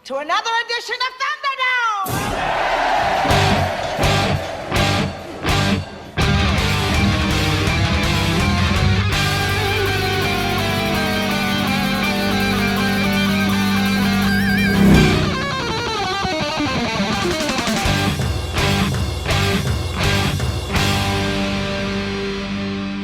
to another edition of Thunderdome!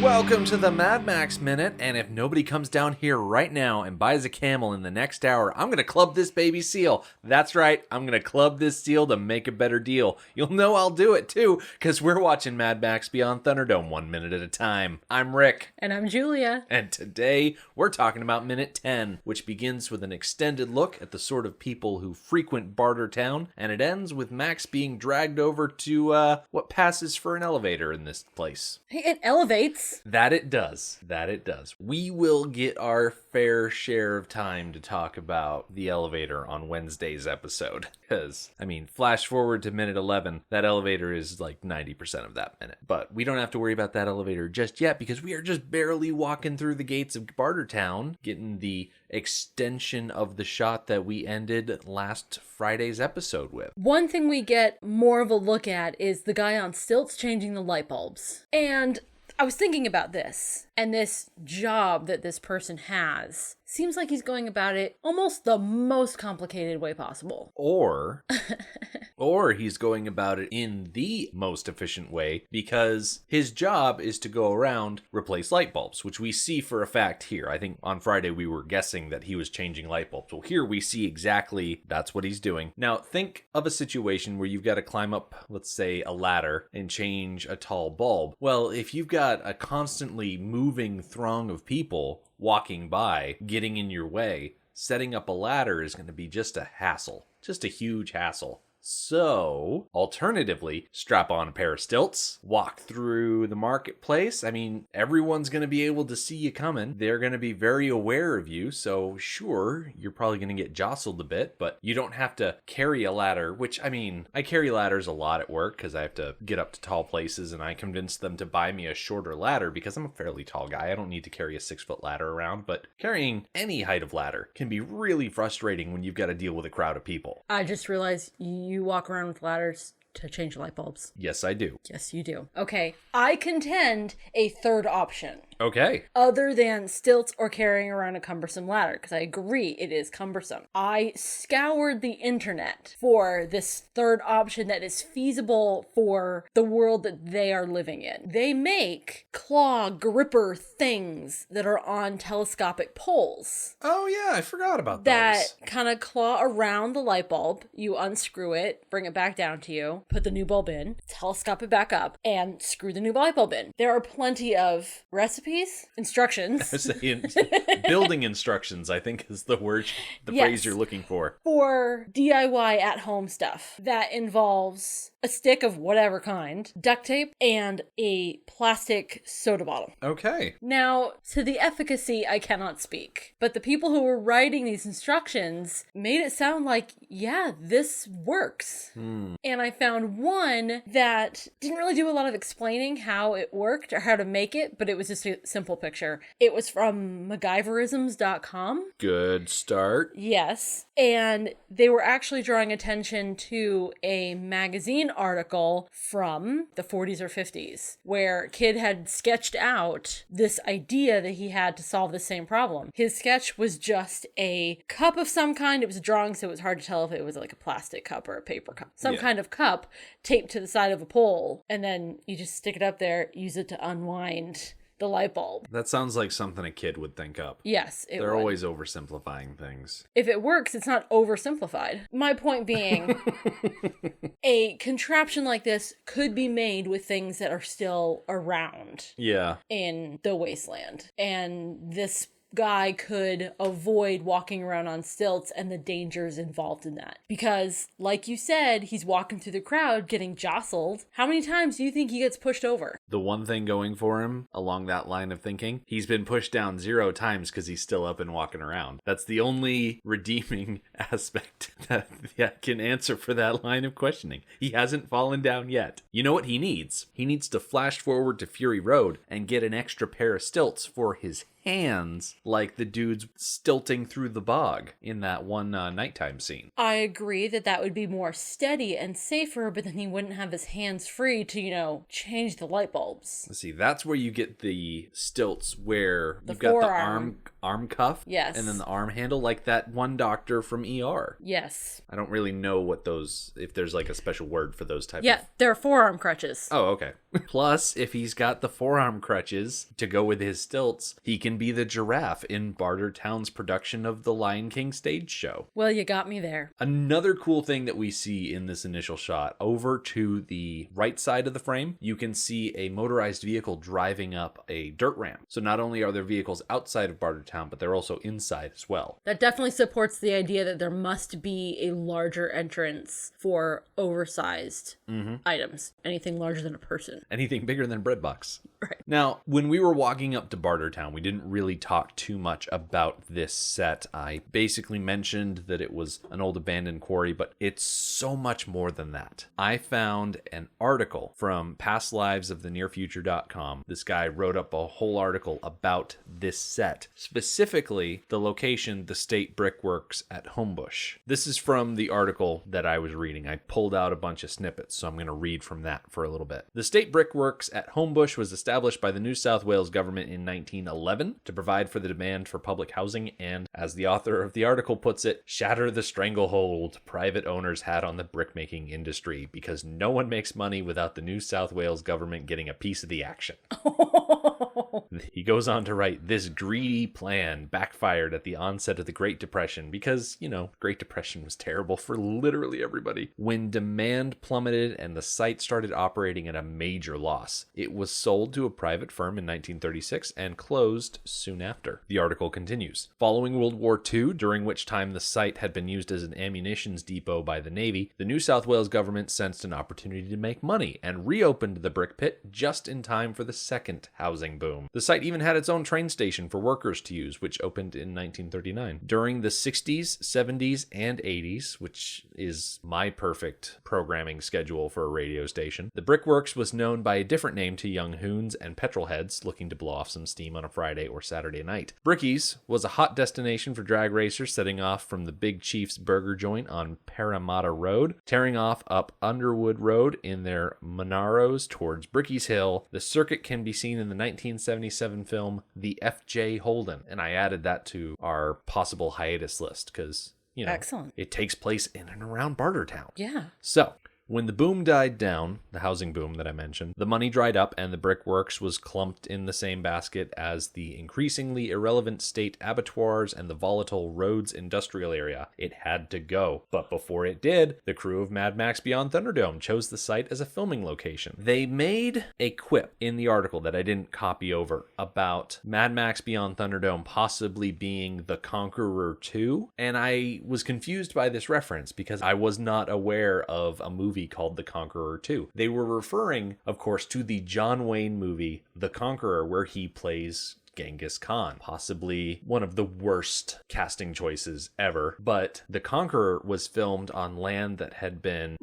Welcome to the Mad Max Minute, and if nobody comes down here right now and buys a camel in the next hour, I'm going to club this baby seal. That's right, I'm going to club this seal to make a better deal. You'll know I'll do it too, because we're watching Mad Max Beyond Thunderdome 1 minute at a time. I'm Rick. And I'm Julia. And today, we're talking about Minute 10, which begins with an extended look at the sort of people who frequent Bartertown, and it ends with Max being dragged over to, what passes for an elevator in this place. Hey, it elevates. That it does. That it does. We will get our fair share of time to talk about the elevator on Wednesday's episode. Because, flash forward to minute 11, that elevator is like 90% of that minute. But we don't have to worry about that elevator just yet because we are just barely walking through the gates of Bartertown, getting the extension of the shot that we ended last Friday's episode with. One thing we get more of a look at is the guy on stilts changing the light bulbs. And I was thinking about this, and this job that this person has seems like he's going about it almost the most complicated way possible. Or he's going about it in the most efficient way because his job is to go around, replace light bulbs, which we see for a fact here. I think on Friday we were guessing that he was changing light bulbs. Well, here we see exactly that's what he's doing. Now, think of a situation where you've got to climb up, let's say, a ladder and change a tall bulb. Well, if you've got a constantly moving throng of people walking by, getting in your way, setting up a ladder is going to be just a hassle, just a huge hassle. So, alternatively, strap on a pair of stilts, walk through the marketplace. Everyone's going to be able to see you coming. They're going to be very aware of you. So, sure, you're probably going to get jostled a bit, but you don't have to carry a ladder, which, I carry ladders a lot at work because I have to get up to tall places, and I convince them to buy me a shorter ladder because I'm a fairly tall guy. I don't need to carry a 6-foot ladder around, but carrying any height of ladder can be really frustrating when you've got to deal with a crowd of people. I just realized you walk around with ladders to change light bulbs. Yes, I do. Yes, you do. Okay, I contend a third option. Okay. Other than stilts or carrying around a cumbersome ladder, because I agree it is cumbersome. I scoured the internet for this third option that is feasible for the world that they are living in. They make claw gripper things that are on telescopic poles. Oh yeah, I forgot about that kind of claw around the light bulb. You unscrew it, bring it back down to you, put the new bulb in, telescope it back up, and screw the new light bulb in. There are plenty of recipes, instructions. Building instructions, I think is the word, phrase you're looking for. For DIY at-home stuff that involves a stick of whatever kind, duct tape, and a plastic soda bottle. Okay. Now, to the efficacy, I cannot speak. But the people who were writing these instructions made it sound like, yeah, this works. And I found one that didn't really do a lot of explaining how it worked or how to make it, but it was just a simple picture. It was from MacGyverisms.com. Good start. Yes. And they were actually drawing attention to a magazine article from the 40s or 50s where Kid had sketched out this idea that he had to solve the same problem. His sketch was just a cup of some kind. It was a drawing, so it was hard to tell if it was like a plastic cup or a paper cup. Some kind of cup taped to the side of a pole, and then you just stick it up there, use it to unwind the light bulb. That sounds like something a kid would think up. Yes, They're always oversimplifying things. If it works, it's not oversimplified. My point being, a contraption like this could be made with things that are still around. Yeah. In the wasteland. And this guy could avoid walking around on stilts and the dangers involved in that. Because, like you said, he's walking through the crowd getting jostled. How many times do you think he gets pushed over? The one thing going for him along that line of thinking, he's been pushed down 0 times because he's still up and walking around. That's the only redeeming aspect that can answer for that line of questioning. He hasn't fallen down yet. You know what he needs? He needs to flash forward to Fury Road and get an extra pair of stilts for his hands like the dudes stilting through the bog in that one nighttime scene. I agree that would be more steady and safer, but then he wouldn't have his hands free to, change the light bulbs. Let's see, that's where you get the stilts where you've got forearm. the arm cuff. Yes. And then the arm handle, like that one doctor from ER. Yes. I don't really know what those, if there's like a special word for those type of... Yeah, they're forearm crutches. Oh, okay. Plus, if he's got the forearm crutches to go with his stilts, he can be the giraffe in Bartertown's production of the Lion King stage show. Well, you got me there. Another cool thing that we see in this initial shot, over to the right side of the frame, you can see a motorized vehicle driving up a dirt ramp. So not only are there vehicles outside of Bartertown, but they're also inside as well. That definitely supports the idea that there must be a larger entrance for oversized items. Anything larger than a person. Anything bigger than a bread box. Right. Now, when we were walking up to Bartertown, we didn't really talk too much about this set. I basically mentioned that it was an old abandoned quarry, but it's so much more than that. I found an article from pastlivesofthennearfuture.com. This guy wrote up a whole article about this set, specifically the location, the State Brickworks at Homebush. This is from the article that I was reading. I pulled out a bunch of snippets, so I'm going to read from that for a little bit. The State Brickworks at Homebush was established by the New South Wales government in 1911 to provide for the demand for public housing and, as the author of the article puts it, shatter the stranglehold private owners had on the brickmaking industry, because no one makes money without the New South Wales government getting a piece of the action. He goes on to write, this greedy plan backfired at the onset of the Great Depression because, Great Depression was terrible for literally everybody. When demand plummeted and the site started operating at a major loss, it was sold to a private firm in 1936 and closed soon after. The article continues. Following World War II, during which time the site had been used as an ammunitions depot by the Navy, the New South Wales government sensed an opportunity to make money and reopened the brick pit just in time for the second housing boom. The site even had its own train station for workers to use, which opened in 1939. During the 60s, 70s, and 80s, which is my perfect programming schedule for a radio station, the Brickworks was known by a different name to young hoons and petrolheads looking to blow off some steam on a Friday or Saturday night. Brickies was a hot destination for drag racers setting off from the Big Chief's Burger Joint on Parramatta Road, tearing off up Underwood Road in their Monaros towards Brickies Hill. The circuit can be seen in the 1977 film The F.J. Holden, and I added that to our possible hiatus list because, Excellent. It takes place in and around Bartertown. Yeah. So, when the boom died down, the housing boom that I mentioned, the money dried up and the brickworks was clumped in the same basket as the increasingly irrelevant state abattoirs and the volatile roads industrial area. It had to go. But before it did, the crew of Mad Max Beyond Thunderdome chose the site as a filming location. They made a quip in the article that I didn't copy over about Mad Max Beyond Thunderdome possibly being The Conqueror 2, and I was confused by this reference because I was not aware of a movie called The Conqueror 2. They were referring, of course, to the John Wayne movie The Conqueror, where he plays Genghis Khan, possibly one of the worst casting choices ever. But The Conqueror was filmed on land that had been,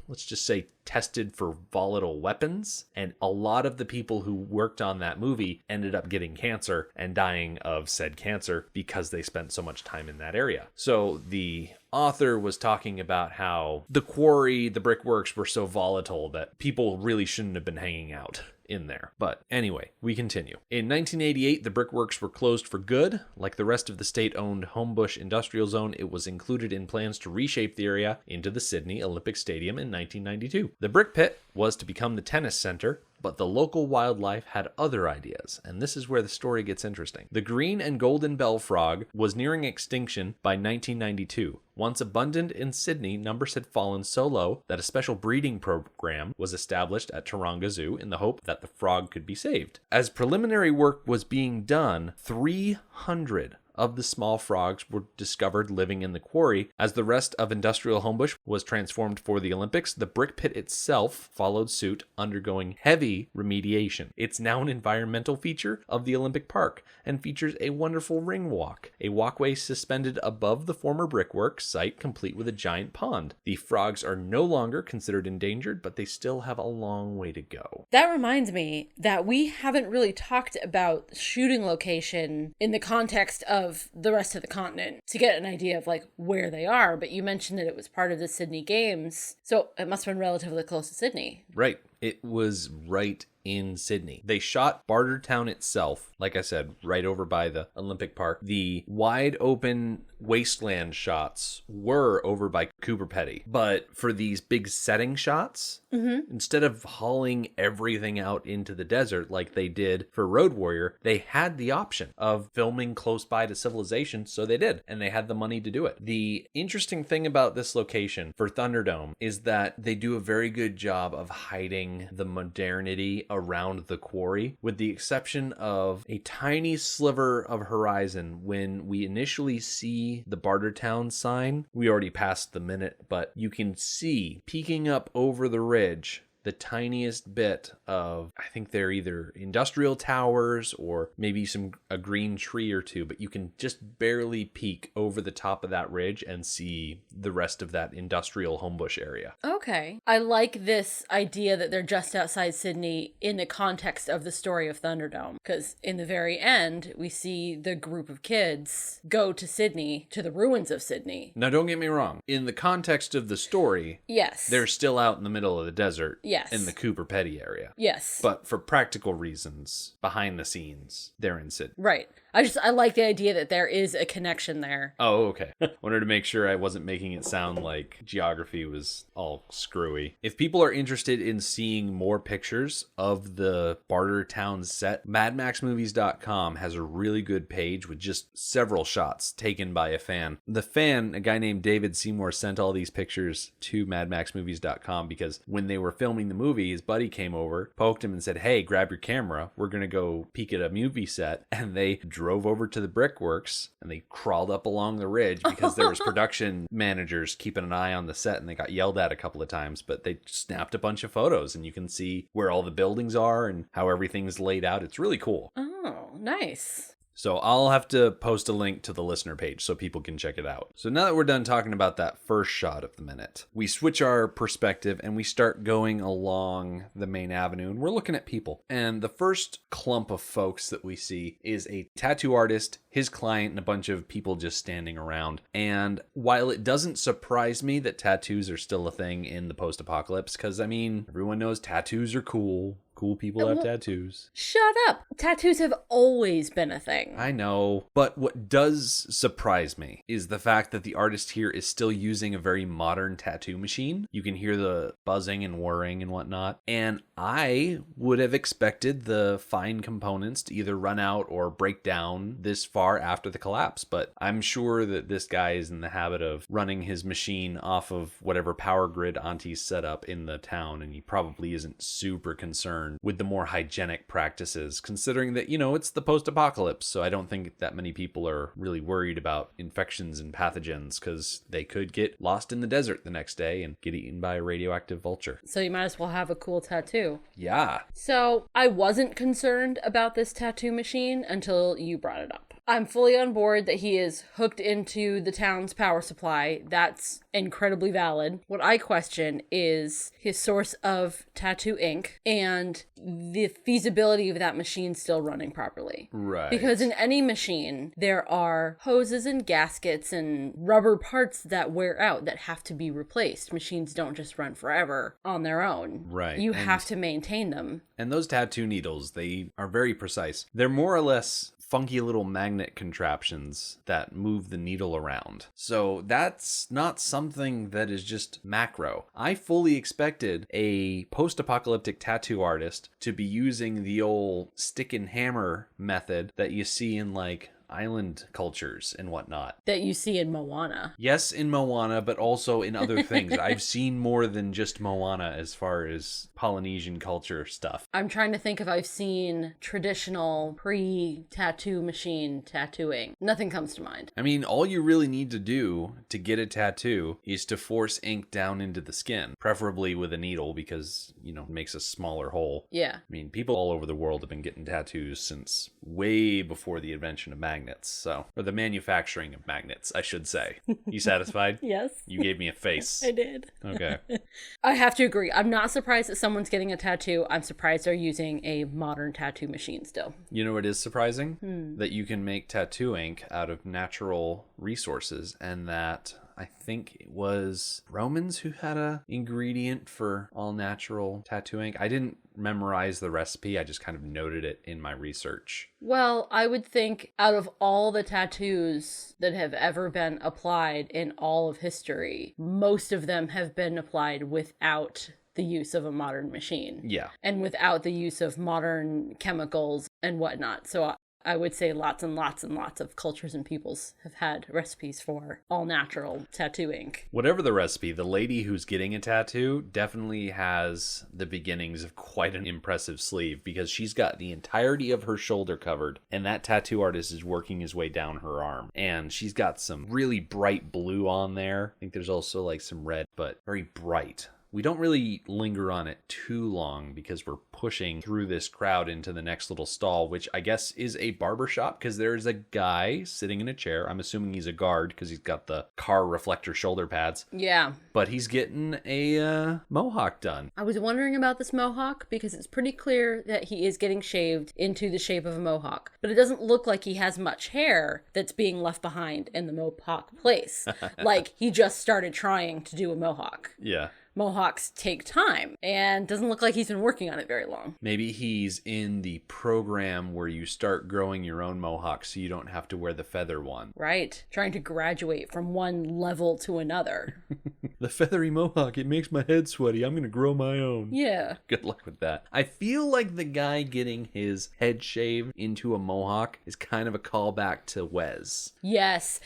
let's just say, tested for volatile weapons, and a lot of the people who worked on that movie ended up getting cancer and dying of said cancer because they spent so much time in that area. So the author was talking about how the quarry, the brickworks were so volatile that people really shouldn't have been hanging out in there. But anyway, we continue. In 1988, the brickworks were closed for good. Like the rest of the state-owned Homebush Industrial Zone, it was included in plans to reshape the area into the Sydney Olympic Stadium in 1992. The brick pit was to become the tennis center, but the local wildlife had other ideas, and this is where the story gets interesting. The green and golden bell frog was nearing extinction by 1992. Once abundant in Sydney, numbers had fallen so low that a special breeding program was established at Taronga Zoo in the hope that the frog could be saved. As preliminary work was being done, 300 of the small frogs were discovered living in the quarry. As the rest of industrial Homebush was transformed for the Olympics, the brick pit itself followed suit, undergoing heavy remediation. It's now an environmental feature of the Olympic Park and features a wonderful ring walk, a walkway suspended above the former brickwork site, complete with a giant pond. The frogs are no longer considered endangered, but they still have a long way to go. That reminds me that we haven't really talked about shooting location in the context of the rest of the continent to get an idea of like where they are, but you mentioned that it was part of the Sydney Games, so it must have been relatively close to Sydney. Right. It was right in Sydney. They shot Bartertown itself, like I said, right over by the Olympic Park. The wide open wasteland shots were over by Cooper Petty. But for these big setting shots, instead of hauling everything out into the desert like they did for Road Warrior, they had the option of filming close by to civilization, so they did, and they had the money to do it. The interesting thing about this location for Thunderdome is that they do a very good job of hiding the modernity around the quarry, with the exception of a tiny sliver of horizon. When we initially see the Bartertown sign, we already passed the minute, but you can see peeking up over the ridge the tiniest bit of, I think they're either industrial towers or maybe a green tree or two, but you can just barely peek over the top of that ridge and see the rest of that industrial Homebush area. Okay. I like this idea that they're just outside Sydney in the context of the story of Thunderdome, because in the very end, we see the group of kids go to Sydney, to the ruins of Sydney. Now, don't get me wrong. In the context of the story, yes, they're still out in the middle of the desert. Yes. In the Cooper Petty area. Yes. But for practical reasons, behind the scenes, they're in Sydney. Right. I like the idea that there is a connection there. Oh, okay. Wanted to make sure I wasn't making it sound like geography was all screwy. If people are interested in seeing more pictures of the Bartertown set, MadMaxMovies.com has a really good page with just several shots taken by a fan. The fan, a guy named David Seymour, sent all these pictures to MadMaxMovies.com because when they were filming the movie, his buddy came over, poked him and said, "Hey, grab your camera. We're going to go peek at a movie set." And they drove over to the brickworks and they crawled up along the ridge because there was production managers keeping an eye on the set, and they got yelled at a couple of times, but they snapped a bunch of photos and you can see where all the buildings are and how everything's laid out. It's really cool. Oh, nice. So I'll have to post a link to the listener page so people can check it out. So now that we're done talking about that first shot of the minute, we switch our perspective and we start going along the main avenue, and we're looking at people. And the first clump of folks that we see is a tattoo artist, his client, and a bunch of people just standing around. And while it doesn't surprise me that tattoos are still a thing in the post-apocalypse, because I mean, everyone knows tattoos are cool. Cool people have tattoos. Shut up. Tattoos have always been a thing. I know. But what does surprise me is the fact that the artist here is still using a very modern tattoo machine. You can hear the buzzing and whirring and whatnot. And I would have expected the fine components to either run out or break down this far after the collapse. But I'm sure that this guy is in the habit of running his machine off of whatever power grid Auntie's set up in the town. And he probably isn't super concerned with the more hygienic practices, considering that, you know, it's the post-apocalypse, so I don't think that many people are really worried about infections and pathogens, because they could get lost in the desert the next day and get eaten by a radioactive vulture. So you might as well have a cool tattoo. Yeah. So I wasn't concerned about this tattoo machine until you brought it up. I'm fully on board that he is hooked into the town's power supply. That's incredibly valid. What I question is his source of tattoo ink and the feasibility of that machine still running properly. Right. Because in any machine, there are hoses and gaskets and rubber parts that wear out that have to be replaced. Machines don't just run forever on their own. Right. You have to maintain them. And those tattoo needles, they are very precise. They're more or less funky little magnet contraptions that move the needle around. So that's not something that is just macro. I fully expected a post-apocalyptic tattoo artist to be using the old stick and hammer method that you see in like island cultures and whatnot. That you see in Moana. Yes, in Moana, but also in other things. I've seen more than just Moana as far as Polynesian culture stuff. I'm trying to think if I've seen traditional pre-tattoo machine tattooing. Nothing comes to mind. I mean, all you really need to do to get a tattoo is to force ink down into the skin, preferably with a needle because, it makes a smaller hole. Yeah. I mean, people all over the world have been getting tattoos since way before the invention of magnets, or the manufacturing of magnets, I should say. You satisfied? Yes. You gave me a face. I did. Okay. I have to agree. I'm not surprised that someone's getting a tattoo. I'm surprised they're using a modern tattoo machine still. You know what is surprising? That you can make tattoo ink out of natural resources, and that I think it was Romans who had a ingredient for all natural tattoo ink. I didn't memorize the recipe. I just kind of noted it in my research. Well, I would think out of all the tattoos that have ever been applied in all of history, most of them have been applied without the use of a modern machine. Yeah. And without the use of modern chemicals and whatnot. So I would say lots and lots and lots of cultures and peoples have had recipes for all natural tattoo ink. Whatever the recipe, the lady who's getting a tattoo definitely has the beginnings of quite an impressive sleeve because she's got the entirety of her shoulder covered, and that tattoo artist is working his way down her arm. And she's got some really bright blue on there. I think there's also like some red, but very bright. We don't really linger on it too long because we're pushing through this crowd into the next little stall, which I guess is a barber shop because there's a guy sitting in a chair. I'm assuming he's a guard because he's got the car reflector shoulder pads. Yeah. But he's getting a mohawk done. I was wondering about this mohawk because it's pretty clear that he is getting shaved into the shape of a mohawk. But it doesn't look like he has much hair that's being left behind in the mohawk place. Like he just started trying to do a mohawk. Yeah. Mohawks take time and doesn't look like he's been working on it very long. Maybe he's in the program where you start growing your own mohawk so you don't have to wear the feather one. Right. Trying to graduate from one level to another. The feathery mohawk, it makes my head sweaty. I'm going to grow my own. Yeah. Good luck with that. I feel like the guy getting his head shaved into a mohawk is kind of a callback to Wes. Yes,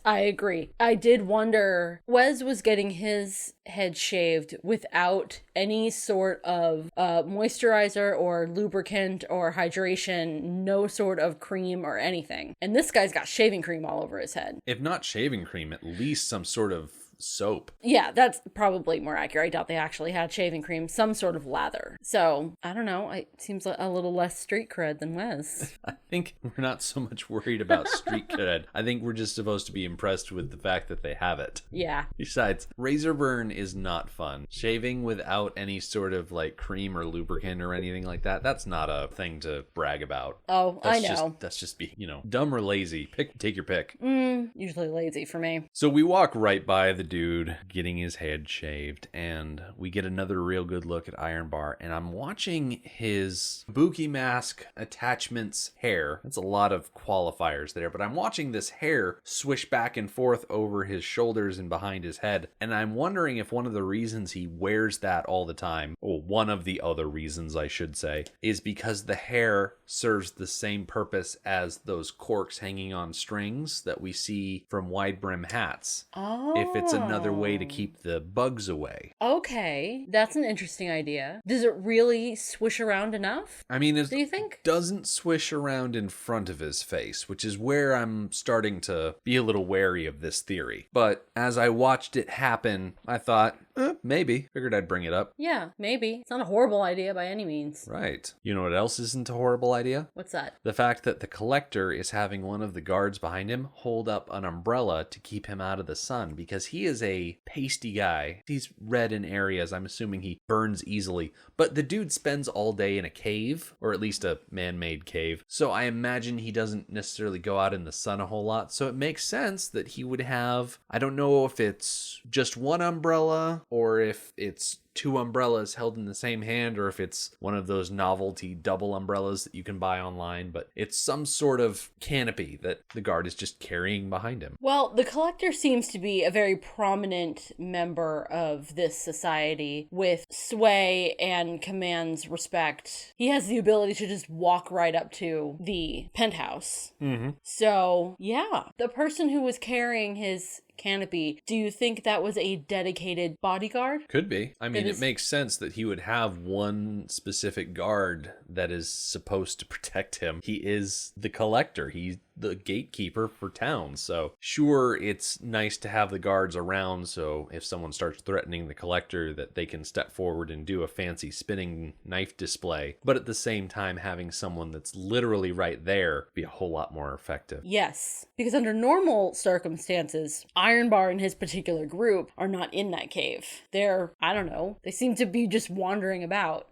I agree. I did wonder, Wes was getting his head shaved without any sort of moisturizer or lubricant or hydration, no sort of cream or anything. And this guy's got shaving cream all over his head. If not shaving cream, at least some sort of soap. Yeah, that's probably more accurate. I doubt they actually had shaving cream, some sort of lather. So, I don't know. It seems a little less street cred than Wes. I think we're not so much worried about street cred. I think we're just supposed to be impressed with the fact that they have it. Yeah. Besides, razor burn is not fun. Shaving without any sort of like cream or lubricant or anything like that, that's not a thing to brag about. Oh, That's I know. That's just being, dumb or lazy. Take your pick. Usually lazy for me. So we walk right by the dude getting his head shaved, and we get another real good look at Ironbar, and I'm watching his Buki mask attachments hair. That's a lot of qualifiers there, but I'm watching this hair swish back and forth over his shoulders and behind his head, and I'm wondering if one of the reasons he wears that all the time, or one of the other reasons I should say, is because the hair serves the same purpose as those corks hanging on strings that we see from wide brim hats. Oh. If it's another way to keep the bugs away. Okay, that's an interesting idea. Does it really swish around enough? I mean, Do you think? Doesn't swish around in front of his face, which is where I'm starting to be a little wary of this theory. But as I watched it happen, I thought, maybe. Figured I'd bring it up. Yeah, maybe. It's not a horrible idea by any means. Right. You know what else isn't a horrible idea? What's that? The fact that the collector is having one of the guards behind him hold up an umbrella to keep him out of the sun, because he is a pasty guy. He's red in areas. I'm assuming he burns easily. But the dude spends all day in a cave, or at least a man-made cave. So I imagine he doesn't necessarily go out in the sun a whole lot. So it makes sense that he would have, I don't know if it's just one umbrella or if it's two umbrellas held in the same hand, or if it's one of those novelty double umbrellas that you can buy online, but it's some sort of canopy that the guard is just carrying behind him. Well, the Collector seems to be a very prominent member of this society with sway and commands respect. He has the ability to just walk right up to the penthouse. Mm-hmm. So, yeah, the person who was carrying his canopy, do you think that was a dedicated bodyguard? Could be. I mean, it makes sense that he would have one specific guard that is supposed to protect him. He is the Collector. He's the gatekeeper for town. So sure, it's nice to have the guards around, so if someone starts threatening the Collector, that they can step forward and do a fancy spinning knife display. But at the same time, having someone that's literally right there be a whole lot more effective. Yes, because under normal circumstances, Ironbar and his particular group are not in that cave. They're, I don't know, they seem to be just wandering about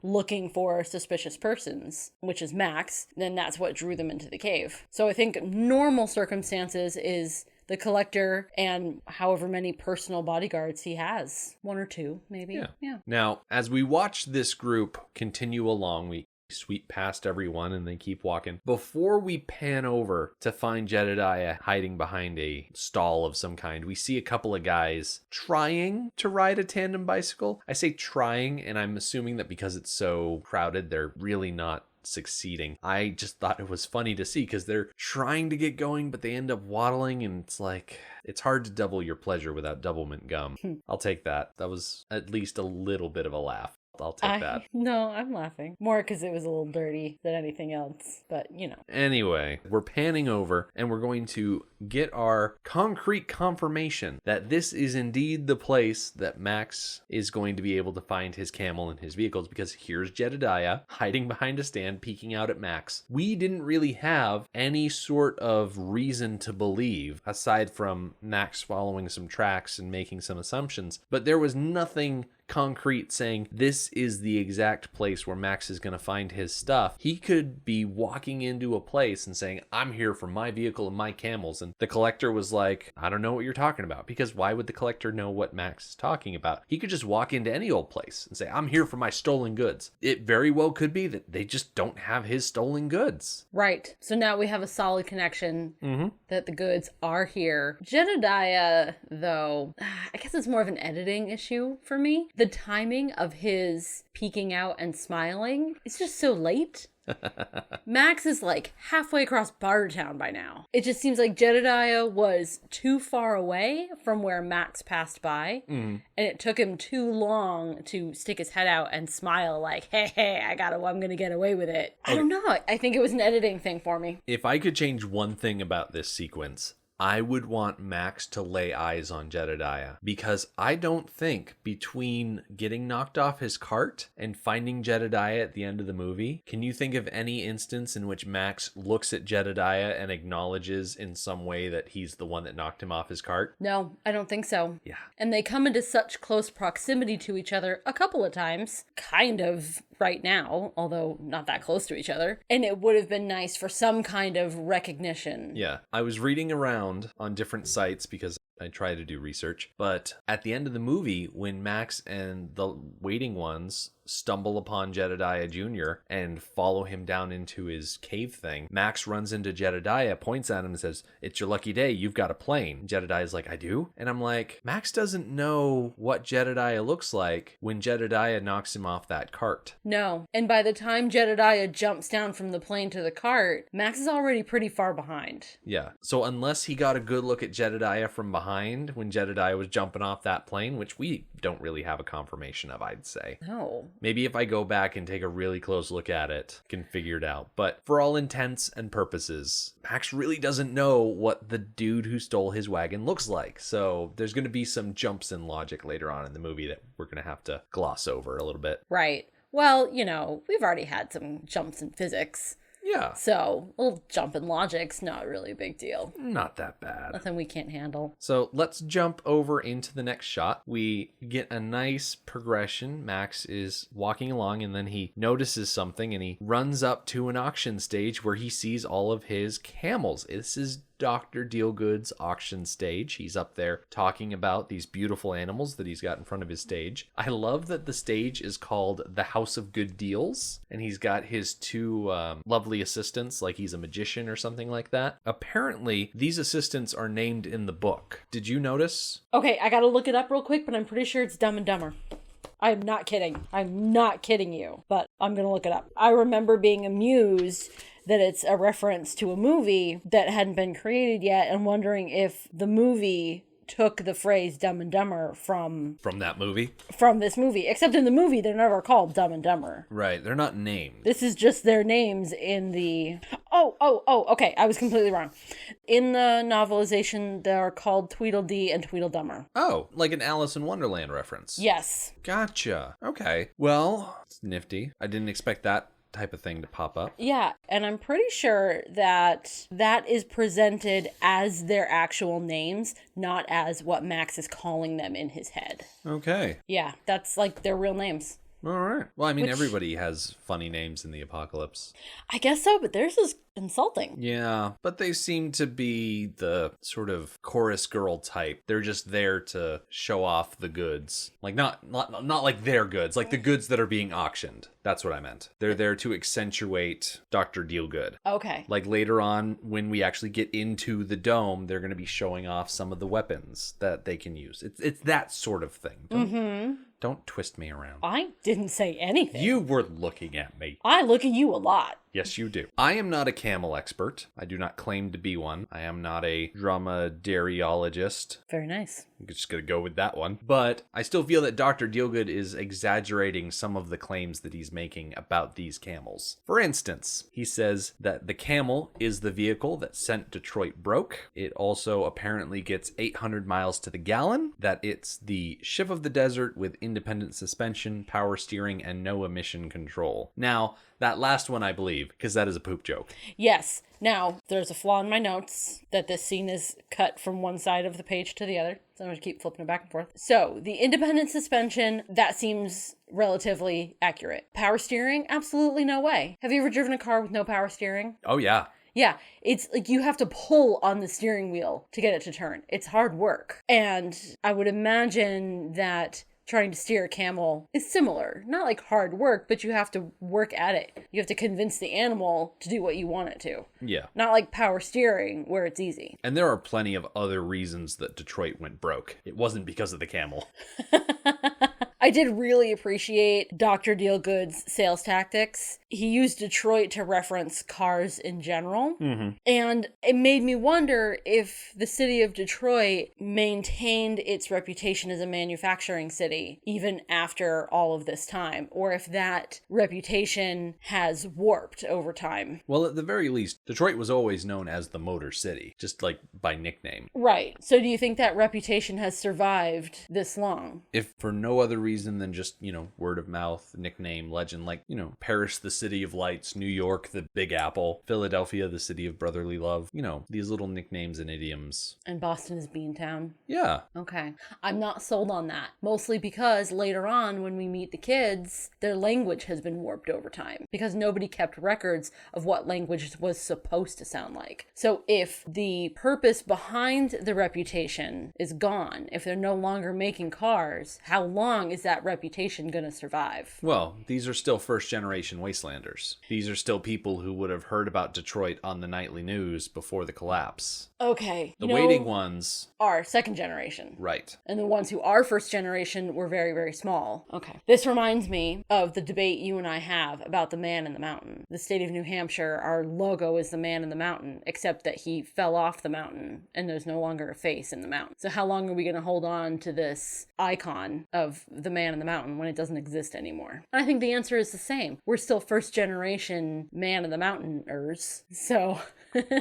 looking for suspicious persons, which is Max. Then that's what drew them into the cave. So I think normal circumstances is the Collector and however many personal bodyguards he has. One or two, maybe. Yeah. Now, as we watch this group continue along, we sweep past everyone and they keep walking. Before we pan over to find Jedediah hiding behind a stall of some kind, we see a couple of guys trying to ride a tandem bicycle. I say trying, and I'm assuming that because it's so crowded, they're really not succeeding. I just thought it was funny to see because they're trying to get going, but they end up waddling, and it's like, it's hard to double your pleasure without doublemint gum. I'll take that. That was at least a little bit of a laugh. I'll take that. No, I'm laughing. More because it was a little dirty than anything else, but you know. Anyway, we're panning over and we're going to get our concrete confirmation that this is indeed the place that Max is going to be able to find his camel and his vehicles, because here's Jedediah hiding behind a stand, peeking out at Max. We didn't really have any sort of reason to believe, aside from Max following some tracks and making some assumptions, but there was nothing concrete saying this is the exact place where Max is going to find his stuff. He could be walking into a place and saying, I'm here for my vehicle and my camels, and the Collector was like, I don't know what you're talking about, because why would the Collector know what Max is talking about? He could just walk into any old place and say, I'm here for my stolen goods. It very well could be that they just don't have his stolen goods. Right. So now we have a solid connection that the goods are here. Jedediah, though, I guess it's more of an editing issue for me. The timing of his peeking out and smiling is just so late. Max is like halfway across Bartertown by now. It just seems like Jedediah was too far away from where Max passed by, and it took him too long to stick his head out and smile like, hey, I'm gonna get away with it. Okay. I don't know. I think it was an editing thing for me. If I could change one thing about this sequence, I would want Max to lay eyes on Jedediah, because I don't think between getting knocked off his cart and finding Jedediah at the end of the movie, can you think of any instance in which Max looks at Jedediah and acknowledges in some way that he's the one that knocked him off his cart? No, I don't think so. Yeah. And they come into such close proximity to each other a couple of times, kind of right now, although not that close to each other. And it would have been nice for some kind of recognition. Yeah. I was reading around on different sites because I try to do research, but at the end of the movie, when Max and the waiting ones stumble upon Jedediah Jr. and follow him down into his cave thing, Max runs into Jedediah, points at him and says, it's your lucky day, you've got a plane. Jedediah's like, I do? And I'm like, Max doesn't know what Jedediah looks like when Jedediah knocks him off that cart. No. And by the time Jedediah jumps down from the plane to the cart, Max is already pretty far behind. Yeah. So unless he got a good look at Jedediah from behind when Jedediah was jumping off that plane, which we don't really have a confirmation of, I'd say. No. Maybe if I go back and take a really close look at it, I can figure it out. But for all intents and purposes, Max really doesn't know what the dude who stole his wagon looks like. So there's going to be some jumps in logic later on in the movie that we're going to have to gloss over a little bit. Right. Well, you know, we've already had some jumps in physics. Yeah. So, a little jump in logic's not really a big deal. Not that bad. Nothing we can't handle. So let's jump over into the next shot. We get a nice progression. Max is walking along and then he notices something and he runs up to an auction stage where he sees all of his camels. This is Dr. Dealgood's auction stage. He's up there talking about these beautiful animals that he's got in front of his stage. I love that the stage is called the House of Good Deals, and he's got his two lovely assistants, like he's a magician or something like that. Apparently, these assistants are named in the book. Did you notice? Okay, I gotta look it up real quick, but I'm pretty sure it's Dumb and Dumber. I'm not kidding. I'm not kidding you, but I'm gonna look it up. I remember being amused that it's a reference to a movie that hadn't been created yet and wondering if the movie took the phrase Dumb and Dumber from that movie? From this movie. Except in the movie, they're never called Dumb and Dumber. Right, they're not named. This is just their names in the... Oh, okay, I was completely wrong. In the novelization, they're called Tweedledee and Tweedledummer. Oh, like an Alice in Wonderland reference. Yes. Gotcha. Okay. Well, it's nifty. I didn't expect that type of thing to pop up. Yeah, and I'm pretty sure that is presented as their actual names, not as what Max is calling them in his head. Okay. Yeah, that's like their real names. All right. Well, I mean, everybody has funny names in the apocalypse. I guess so, but theirs is insulting. Yeah, but they seem to be the sort of chorus girl type. They're just there to show off the goods. Like, not like their goods, like the goods that are being auctioned. That's what I meant. They're there to accentuate Dr. Dealgood. Okay. Like later on, when we actually get into the dome, they're going to be showing off some of the weapons that they can use. It's that sort of thing. Don't twist me around. I didn't say anything. You were looking at me. I look at you a lot. Yes, you do. I am not a camel expert. I do not claim to be one. I am not a dromedariologist. Very nice. I'm just going to go with that one. But I still feel that Dr. Dealgood is exaggerating some of the claims that he's making about these camels. For instance, he says that the camel is the vehicle that sent Detroit broke. It also apparently gets 800 miles to the gallon. That it's the ship of the desert with independent suspension, power steering, and no emission control. Now, that last one I believe, because that is a poop joke. Yes. Now, there's a flaw in my notes that this scene is cut from one side of the page to the other. So I'm going to keep flipping it back and forth. So, the independent suspension, that seems relatively accurate. Power steering? Absolutely no way. Have you ever driven a car with no power steering? Oh, yeah. Yeah, it's like you have to pull on the steering wheel to get it to turn. It's hard work. And I would imagine that trying to steer a camel is similar. Not like hard work, but you have to work at it. You have to convince the animal to do what you want it to. Yeah. Not like power steering where it's easy. And there are plenty of other reasons that Detroit went broke. It wasn't because of the camel. I did really appreciate Dr. Dealgood's sales tactics. He used Detroit to reference cars in general. And it made me wonder if the city of Detroit maintained its reputation as a manufacturing city even after all of this time, or if that reputation has warped over time. Well, at the very least, Detroit was always known as the Motor City, just like by nickname. Right. So do you think that reputation has survived this long? If for no other reason than just, word of mouth, nickname, legend, like, Paris, the city of lights, New York, the Big Apple, Philadelphia, the city of brotherly love, these little nicknames and idioms. And Boston is Beantown. Yeah. Okay. I'm not sold on that. Mostly because later on, when we meet the kids, their language has been warped over time because nobody kept records of what language was supposed to sound like. So if the purpose behind the reputation is gone, if they're no longer making cars, how long is that reputation going to survive? Well, these are still first-generation wastelanders. These are still people who would have heard about Detroit on the nightly news before the collapse. Okay. The waiting ones are second generation. Right. And the ones who are first generation were very, very small. Okay. This reminds me of the debate you and I have about the man in the mountain. The state of New Hampshire, our logo is the man in the mountain, except that he fell off the mountain and there's no longer a face in the mountain. So how long are we going to hold on to this icon of the man in the mountain when it doesn't exist anymore? And I think the answer is the same. We're still first generation man in the mountainers. So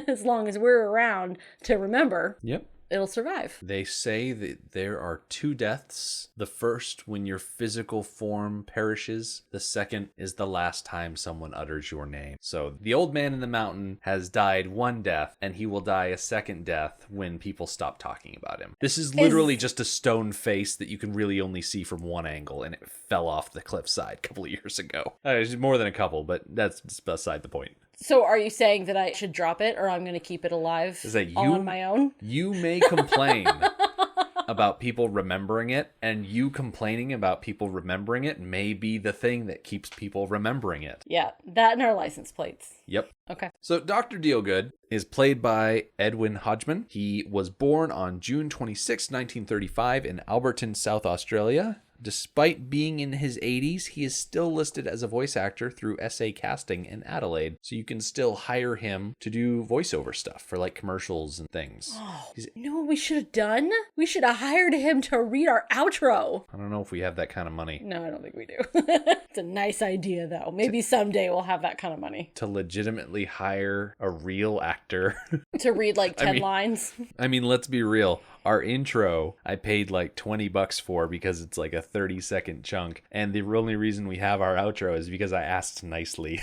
as long as we're around to remember, yep, it'll survive. They say that there are two deaths. The first, when your physical form perishes. The second is the last time someone utters your name. So the old man in the mountain has died one death, and he will die a second death when people stop talking about him. This is literally just a stone face that you can really only see from one angle, and it fell off the cliffside a couple of years ago. It's more than a couple, but that's beside the point. So are you saying that I should drop it or I'm going to keep it alive Is that all on my own? You may complain about people remembering it, and you complaining about people remembering it may be the thing that keeps people remembering it. Yeah, that and our license plates. Yep. Okay. So Dr. Dealgood is played by Edwin Hodgman. He was born on June 26, 1935 in Alberton, South Australia. Despite being in his 80s, he is still listed as a voice actor through SA Casting in Adelaide. So you can still hire him to do voiceover stuff for like commercials and things. Oh, you know what we should have done? We should have hired him to read our outro. I don't know if we have that kind of money. No, I don't think we do. It's a nice idea, though. Maybe someday we'll have that kind of money. To legitimately hire a real actor. To read like 10 lines. I mean, let's be real. Our intro, I paid like $20 for because it's like a 30-second chunk. And the only reason we have our outro is because I asked nicely.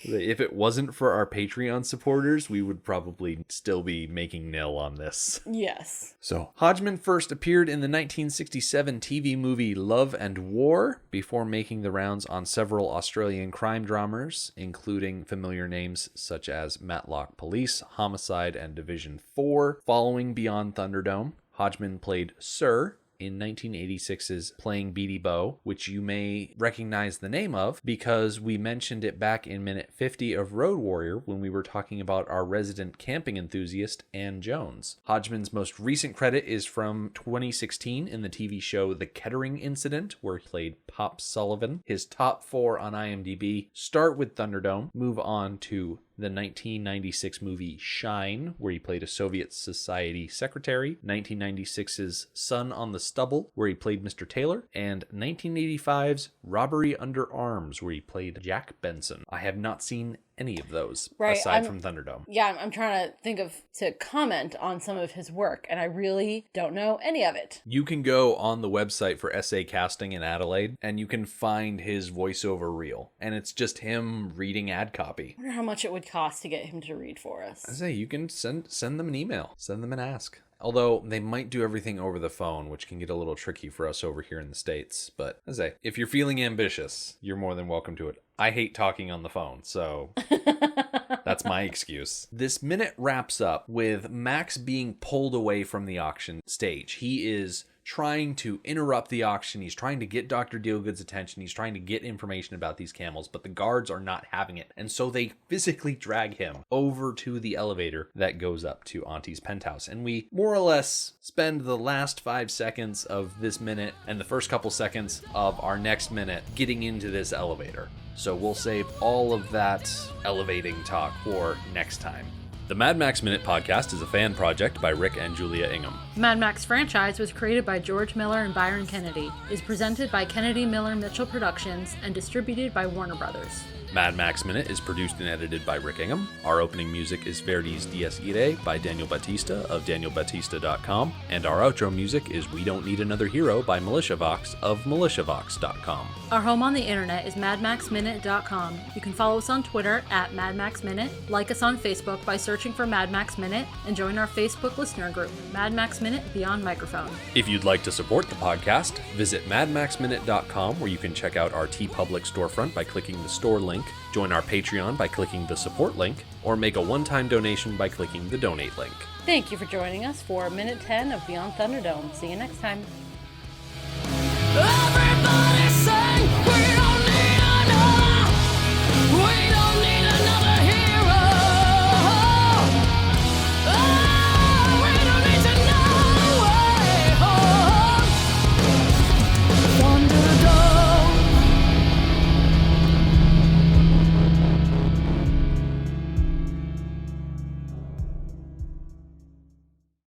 If it wasn't for our Patreon supporters, we would probably still be making nil on this. Yes. So, Hodgman first appeared in the 1967 TV movie Love and War before making the rounds on several Australian crime dramas, including familiar names such as Matlock Police, Homicide, and Division 4. Following Beyond Thunderdome, Hodgman played Sir in 1986's Playing Beatty Bow, which you may recognize the name of because we mentioned it back in minute 50 of Road Warrior when we were talking about our resident camping enthusiast, Ann Jones. Hodgman's most recent credit is from 2016 in the TV show The Kettering Incident, where he played Pop Sullivan. His top 4 on IMDb start with Thunderdome, move on to the 1996 movie Shine, where he played a Soviet Society secretary, 1996's Sun on the Stubble, where he played Mr. Taylor, and 1985's Robbery Under Arms, where he played Jack Benson. I have not seen any of those aside from Thunderdome. Yeah, I'm trying to think to comment on some of his work, and I really don't know any of it. You can go on the website for SA Casting in Adelaide, and you can find his voiceover reel, and it's just him reading ad copy. I wonder how much it would cost to get him to read for us. I say you can send them an email, send them an ask. Although they might do everything over the phone, which can get a little tricky for us over here in the States. But as I say, if you're feeling ambitious, you're more than welcome to it. I hate talking on the phone, so that's my excuse. This minute wraps up with Max being pulled away from the auction stage. He is trying to interrupt the auction. He's trying to get Dr. Dealgood's attention. He's trying to get information about these camels, but the guards are not having it. And so they physically drag him over to the elevator that goes up to Auntie's penthouse. And we more or less spend the last 5 seconds of this minute and the first couple seconds of our next minute getting into this elevator. So we'll save all of that elevating talk for next time. The Mad Max Minute podcast is a fan project by Rick and Julia Ingham. The Mad Max franchise was created by George Miller and Byron Kennedy, is presented by Kennedy Miller Mitchell Productions, and distributed by Warner Brothers. Mad Max Minute is produced and edited by Rick Ingham. Our opening music is Verdi's Dies Irae by Daniel Batista of danielbatista.com. And our outro music is We Don't Need Another Hero by MilitiaVox of militiavox.com. Our home on the internet is madmaxminute.com. You can follow us on Twitter at madmaxminute, like us on Facebook by searching for Mad Max Minute, and join our Facebook listener group, Mad Max Minute Beyond Microphone. If you'd like to support the podcast, visit madmaxminute.com, where you can check out our TeePublic storefront by clicking the store link, join our Patreon by clicking the support link, or make a one-time donation by clicking the donate link. Thank you for joining us for Minute 10 of Beyond Thunderdome. See you next time.